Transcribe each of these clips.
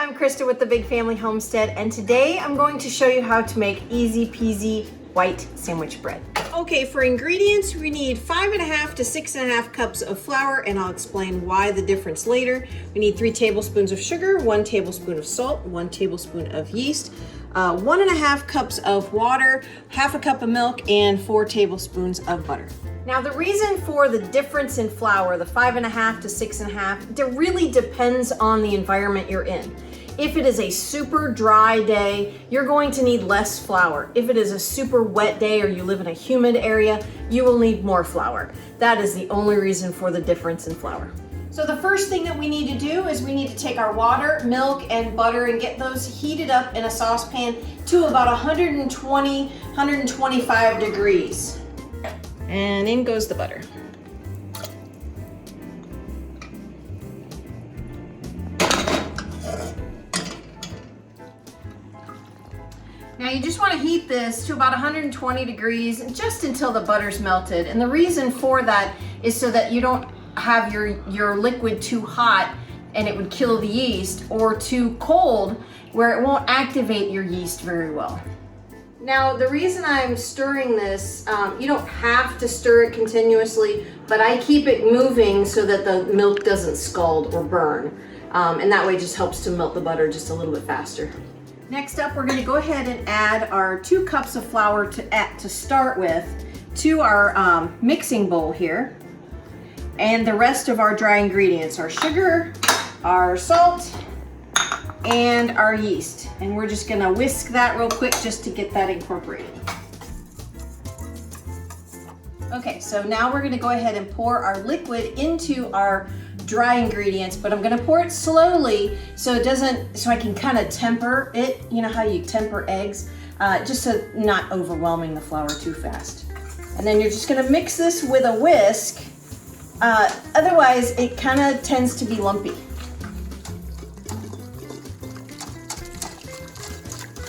I'm Christa with the Big Family Homestead, and today I'm going to show you how to make easy peasy white sandwich bread. Okay, for ingredients, we need 5.5 to 6.5 cups of flour, and I'll explain why the difference later. We need 3 tablespoons of sugar, 1 tablespoon of salt, 1 tablespoon of yeast, 1.5 cups of water, half a cup of milk, and 4 tablespoons of butter. Now the reason for the difference in flour, the 5.5 to 6.5, it really depends on the environment you're in. If it is a super dry day, you're going to need less flour. If it is a super wet day or you live in a humid area, you will need more flour. That is the only reason for the difference in flour. So the first thing that we need to do is we need to take our water, milk, and butter and get those heated up in a saucepan to about 120, 125 degrees. And in goes the butter. Now you just want to heat this to about 120 degrees just until the butter's melted. And the reason for that is so that you don't have your liquid too hot and it would kill the yeast, or too cold where it won't activate your yeast very well. Now, the reason I'm stirring this, you don't have to stir it continuously, but I keep it moving so that the milk doesn't scald or burn. And that way it just helps to melt the butter just a little bit faster. Next up, we're gonna go ahead and add our 2 cups of flour to start with to our mixing bowl here. And the rest of our dry ingredients, our sugar, our salt, and our yeast. And we're just gonna whisk that real quick just to get that incorporated. Okay, so now we're gonna go ahead and pour our liquid into our dry ingredients, but I'm gonna pour it slowly so I can kind of temper it. You know how you temper eggs? Just so not overwhelming the flour too fast. And then you're just gonna mix this with a whisk. Otherwise, it kind of tends to be lumpy.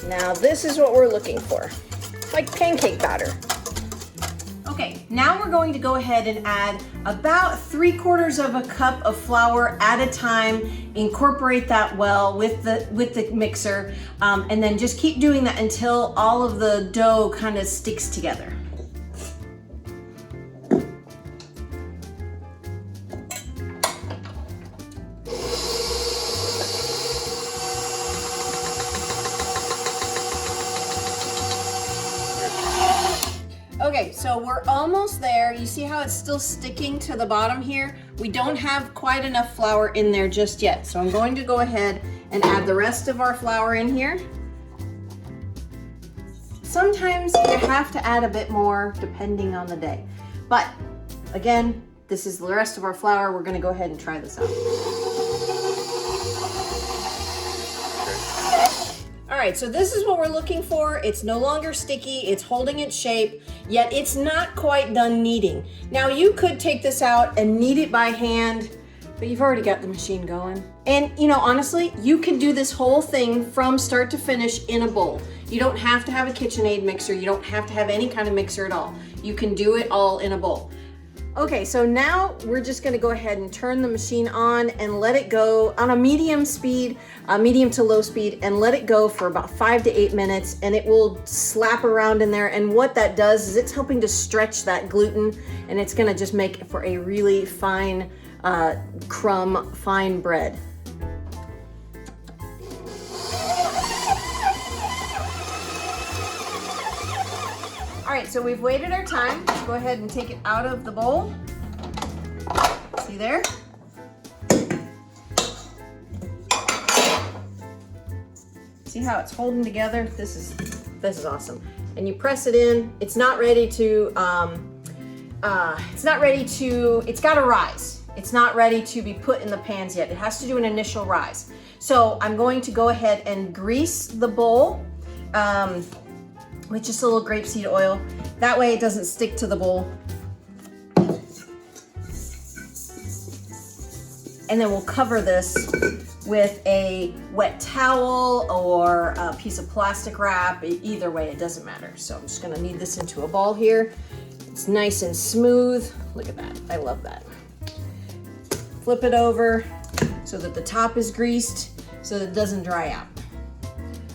Now this is what we're looking for, like pancake batter. Okay, now we're going to go ahead and add about 3/4 of a cup of flour at a time. Incorporate that well with the mixer, and then just keep doing that until all of the dough kind of sticks together. Okay, so we're almost there. You see how it's still sticking to the bottom here? We don't have quite enough flour in there just yet. So I'm going to go ahead and add the rest of our flour in here. Sometimes you have to add a bit more depending on the day. But again, this is the rest of our flour. We're gonna go ahead and try this out. All right, so this is what we're looking for. It's no longer sticky, it's holding its shape, yet it's not quite done kneading. Now you could take this out and knead it by hand, but you've already got the machine going. And you know, honestly, you can do this whole thing from start to finish in a bowl. You don't have to have a KitchenAid mixer, you don't have to have any kind of mixer at all. You can do it all in a bowl. Okay, so now we're just gonna go ahead and turn the machine on and let it go on a medium speed, medium to low speed, and let it go for about 5 to 8 minutes, and it will slap around in there. And what that does is it's helping to stretch that gluten, and it's gonna just make it for a really fine fine bread. All right, so we've waited our time. Let's go ahead and take it out of the bowl. See there? See how it's holding together? This is awesome. And you press it in. It's not ready to, it's gotta rise. It's not ready to be put in the pans yet. It has to do an initial rise. So I'm going to go ahead and grease the bowl with just a little grapeseed oil. That way it doesn't stick to the bowl. And then we'll cover this with a wet towel or a piece of plastic wrap. Either way, it doesn't matter. So I'm just gonna knead this into a ball here. It's nice and smooth. Look at that, I love that. Flip it over so that the top is greased. so that it doesn't dry out.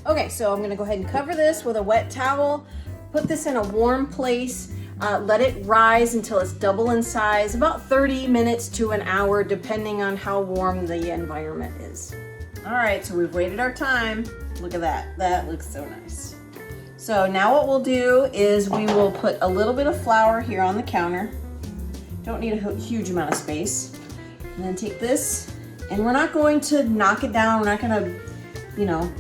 Okay, so I'm gonna go ahead and cover this with a wet towel, put this in a warm place, let it rise until it's double in size, about 30 minutes to an hour, depending on how warm the environment is. All right, so we've waited our time. Look at that, that looks so nice. So now what we'll do is we will put a little bit of flour here on the counter. Don't need a huge amount of space. And then take this, and we're not going to knock it down. We're not gonna, you know,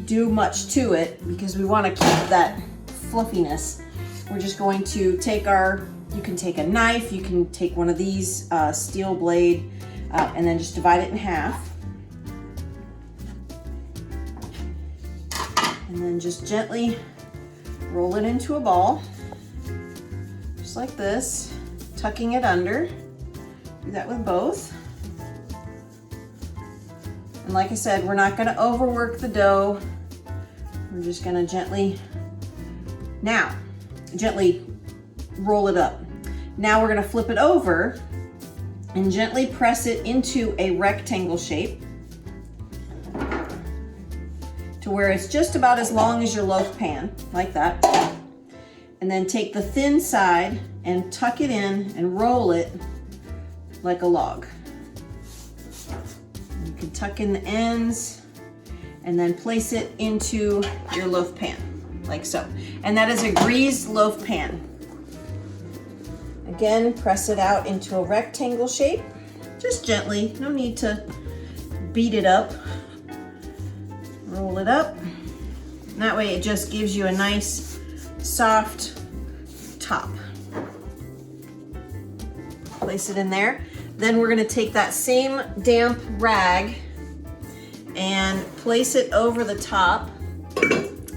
do much to it because we wanna keep that fluffiness. We're just going to take you can take a knife, you can take one of these steel blade, and then just divide it in half. And then just gently roll it into a ball, just like this, tucking it under. Do that with both. And like I said, we're not gonna overwork the dough. We're just gonna gently roll it up. Now we're gonna flip it over and gently press it into a rectangle shape to where it's just about as long as your loaf pan, like that. And then take the thin side and tuck it in and roll it like a log. You can tuck in the ends and then place it into your loaf pan, like so. And that is a greased loaf pan. Again, press it out into a rectangle shape, just gently, no need to beat it up. Roll it up. And that way it just gives you a nice, soft top. Place it in there. Then we're gonna take that same damp rag and place it over the top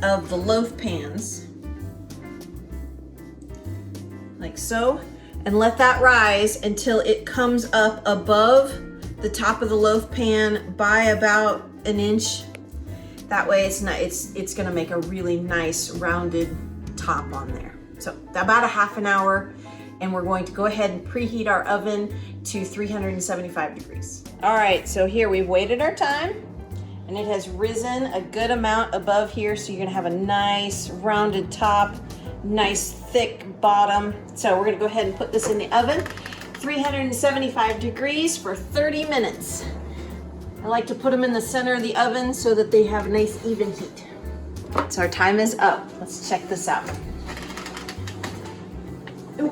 of the loaf pans, like so, and let that rise until it comes up above the top of the loaf pan by about an inch. That way it's gonna make a really nice rounded top on there. So about a half an hour, and we're going to go ahead and preheat our oven to 375 degrees. All right, so here we've waited our time, and it has risen a good amount above here, so you're gonna have a nice rounded top, nice thick bottom. So we're gonna go ahead and put this in the oven, 375 degrees for 30 minutes. I like to put them in the center of the oven so that they have a nice even heat. So our time is up. Let's check this out. Ooh.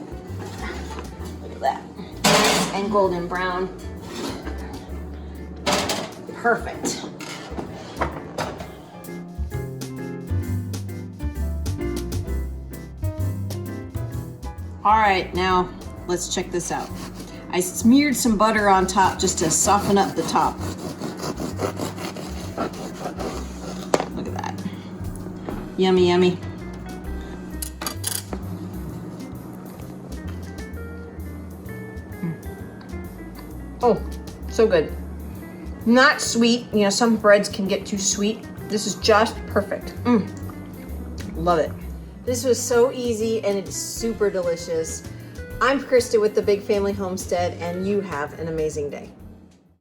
Look at that. Nice and golden brown. Perfect. All right, now let's check this out. I smeared some butter on top just to soften up the top. Look at that. Yummy, yummy. Oh, so good. Not sweet. You know, some breads can get too sweet. This is just perfect. Love it. This was so easy and it's super delicious. I'm Christa with the Big Family Homestead, and you have an amazing day.